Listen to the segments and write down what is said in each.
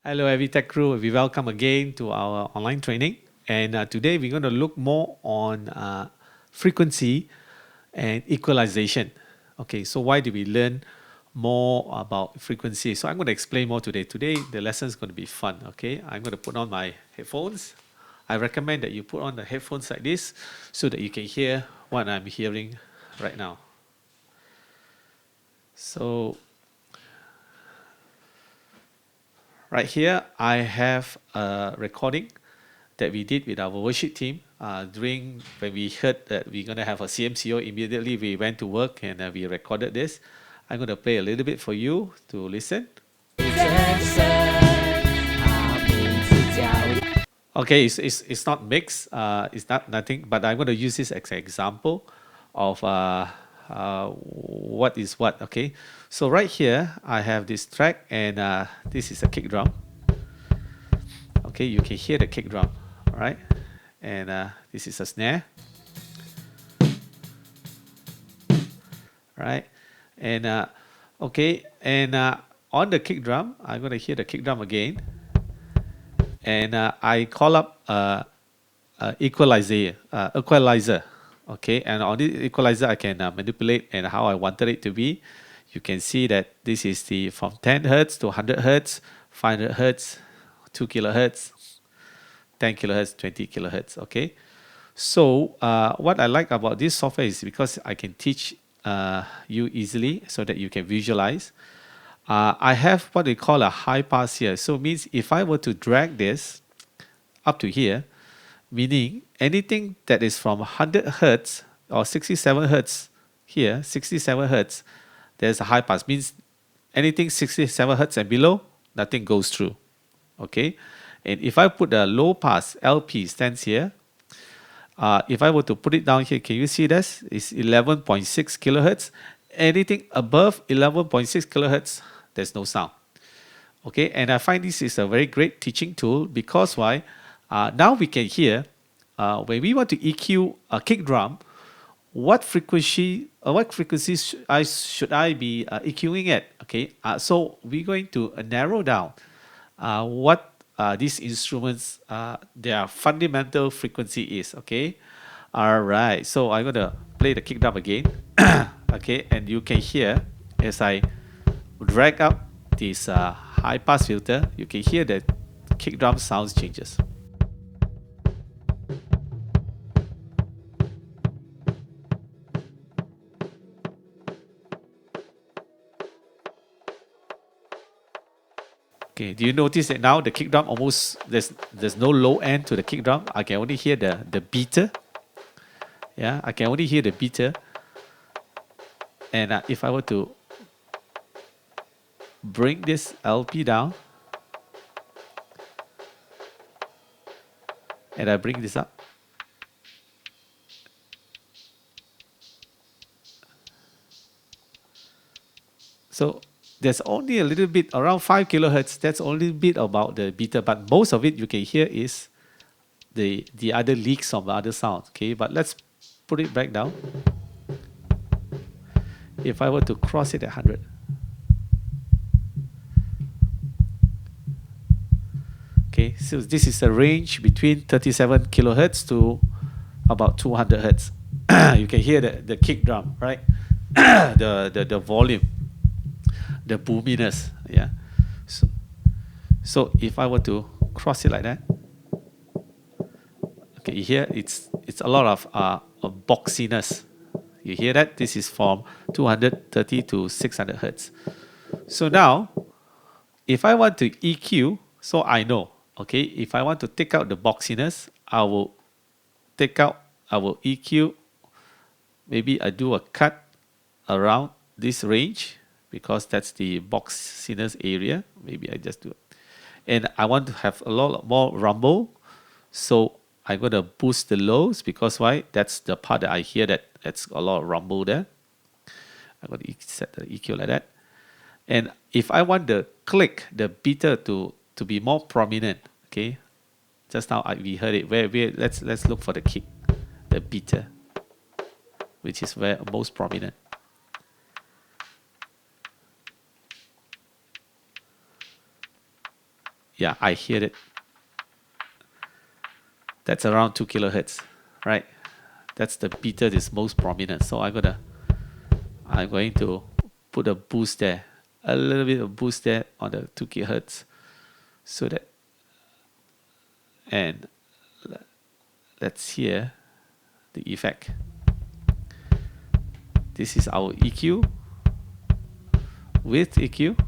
Hello, EviTech crew. We welcome again to our online training. And today we're going to look more on frequency and equalization. Okay, so why do we learn more about frequency? So I'm going to explain more today. Today, the lesson is going to be fun. Okay, I'm going to put on my headphones. I recommend that you put on the headphones like this so that you can hear what I'm hearing right now. So right here, I have a recording that we did with our worship team during when we heard that we're going to have a CMCO. Immediately we went to work and we recorded this. I'm going to play a little bit for you to listen. Okay, it's not mixed, it's not nothing, but I'm going to use this as an example of what is what. Okay, so right here I have this track, and this is a kick drum. Okay, you can hear the kick drum, all right? And this is a snare, right? And okay, and on the kick drum, I'm going to hear the kick drum again, and I call up equalizer, okay? And on this equalizer, I can manipulate and how I wanted it to be. You can see that this is the from 10 hertz to 100 hertz, 500 hertz, 2 kilohertz, 10 kilohertz, 20 kilohertz, okay? So what I like about this software is because I can teach you easily so that you can visualize. I have what they call a high pass here. So it means if I were to drag this up to here, meaning anything that is from 100 hertz or 67 hertz here, 67 hertz, there's a high pass. Means anything 67 hertz and below, nothing goes through. Okay? And if I put a low pass, LP stands here, if I were to put it down here, can you see this? It's 11.6 kilohertz. Anything above 11.6 kilohertz, there's no sound. Okay, and I find this is a very great teaching tool because why? Now we can hear when we want to EQ a kick drum, what frequency should I be EQing at? Okay, so we're going to narrow down what these instruments their fundamental frequency is. Okay, all right. So I'm gonna play the kick drum again. Okay, and you can hear as I drag up this high pass filter, you can hear that kick drum sounds changes. Okay, do you notice that now the kick drum almost there's no low end to the kick drum? I can only hear the beater. Yeah, I can only hear the beater. And if I were to bring this LP down and I bring this up, so there's only a little bit around 5 kilohertz. That's only a bit about the beater, but most of it you can hear is the other leaks of the other sound. Okay, but let's put it back down. If I were to cross it at 100, okay, so this is a range between 37 kilohertz to about 200 hertz. You can hear the kick drum, right? the volume, the boominess, yeah. So if I were to cross it like that, okay, you hear it's a lot of boxiness. You hear that? This is from 230 to 600 hertz. So now, if I want to EQ, so I know, okay, if I want to take out the boxiness, I will EQ, maybe I do a cut around this range because that's the boxiness area. Maybe I just do it. And I want to have a lot more rumble, so I'm going to boost the lows because why? That's the part that I hear that's a lot of rumble there. I'm going to set the EQ like that. And if I want the click, the beater to be more prominent, okay? Just now we heard it. Let's look for the kick, the beater, which is where most prominent. Yeah, I hear it. That's around 2 kilohertz, right? That's the beat that is most prominent. So I'm going to put a boost there, a little bit of boost there on the 2 kilohertz, so that, and let's hear the effect. This is our EQ, with EQ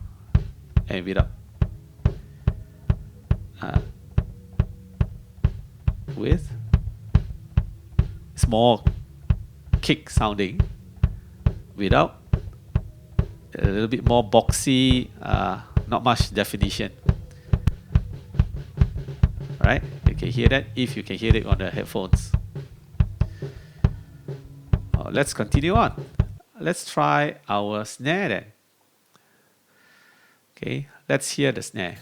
and without. With, it's more kick sounding. Without, a little bit more boxy, not much definition. Right? You can hear that if you can hear it on the headphones. Let's continue on. Let's try our snare then. Okay, let's hear the snare.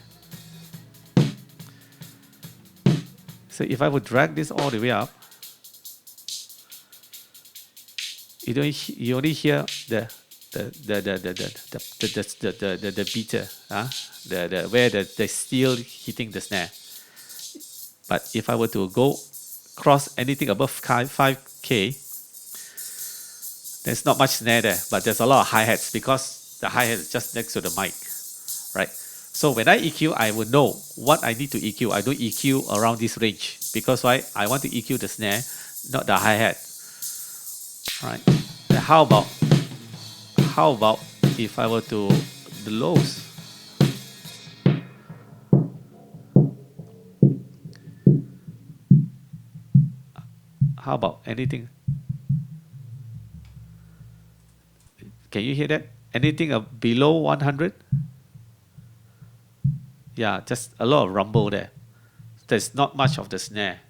So if I would drag this all the way up, you only hear the beater, where the steel hitting the snare. But if I were to go cross anything above 5K, there's not much snare there, but there's a lot of hi-hats because the hi-hat is just next to the mic, right? So when I EQ, I would know what I need to EQ. I don't EQ around this range because why? I want to EQ the snare, not the hi-hat. Right? Then how about if I were to the lows? How about anything? Can you hear that? Anything below 100? Yeah, just a lot of rumble there. There's not much of the snare.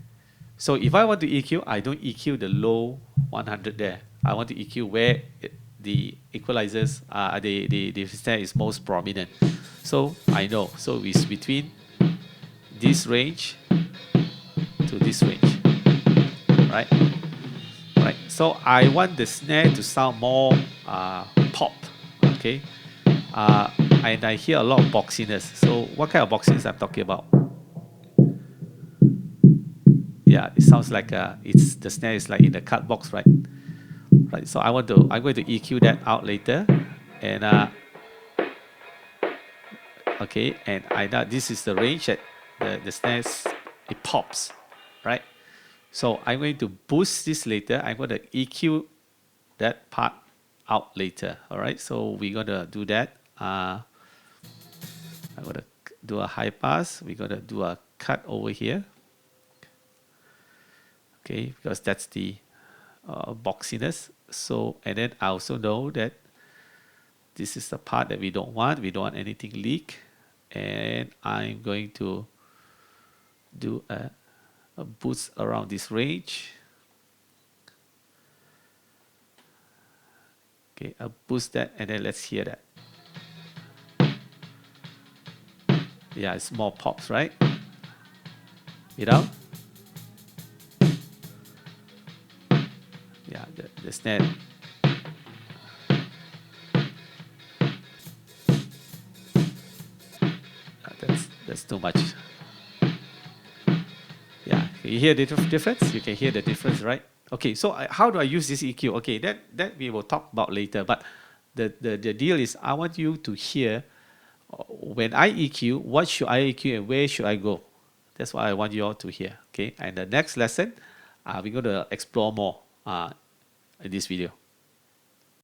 So if I want to EQ, I don't EQ the low 100 there. I want to EQ where the equalizers, the snare is most prominent. So I know. So it's between this range to this range. Right? Right. So I want the snare to sound more pop. Okay. And I hear a lot of boxiness. So what kind of boxiness I'm talking about? Yeah, it sounds like the snare is like in the cut box, right? Right. So I'm going to EQ that out later, and okay, and I know this is the range that the snares it pops, right? So I'm going to boost this later. I'm going to EQ that part out later. All right. So we're gonna do that. I'm gonna do a high pass. We're gonna do a cut over here. Okay, because that's the boxiness. So, and then I also know that this is the part that we don't want. We don't want anything leak. And I'm going to do a boost around this range. Okay, I'll boost that and then let's hear that. Yeah, it's more pops, right? Without? Yeah, the snare. That's too much. Yeah, can you hear the difference? You can hear the difference, right? Okay, so how do I use this EQ? Okay, that we will talk about later. But the deal is I want you to hear when I EQ, what should I EQ and where should I go? That's what I want you all to hear. Okay, and the next lesson, we're going to explore more in this video.